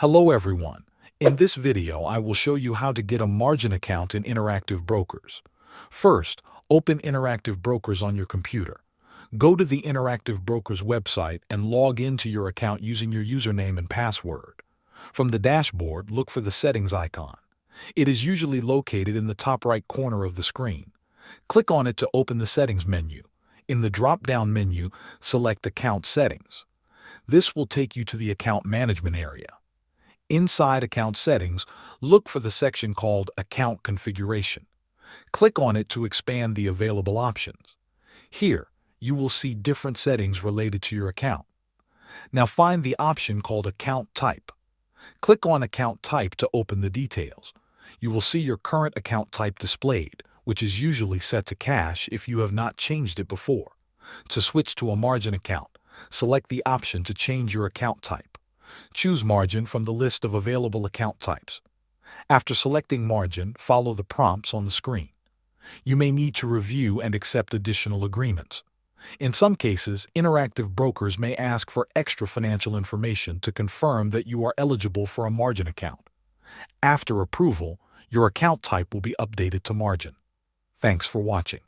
Hello everyone. In this video, I will show you how to get a margin account in Interactive Brokers. First, open Interactive Brokers on your computer. Go to the Interactive Brokers website and log into your account using your username and password. From the dashboard, look for the settings icon. It is usually located in the top right corner of the screen. Click on it to open the settings menu. In the drop-down menu, select Account Settings. This will take you to the account management area. Inside Account Settings, look for the section called Account Configuration. Click on it to expand the available options. Here, you will see different settings related to your account. Now find the option called Account Type. Click on Account Type to open the details. You will see your current account type displayed, which is usually set to cash if you have not changed it before. To switch to a margin account, select the option to change your account type. Choose Margin from the list of available account types. After selecting Margin, follow the prompts on the screen. You may need to review and accept additional agreements. In some cases, Interactive Brokers may ask for extra financial information to confirm that you are eligible for a margin account. After approval, your account type will be updated to Margin. Thanks for watching.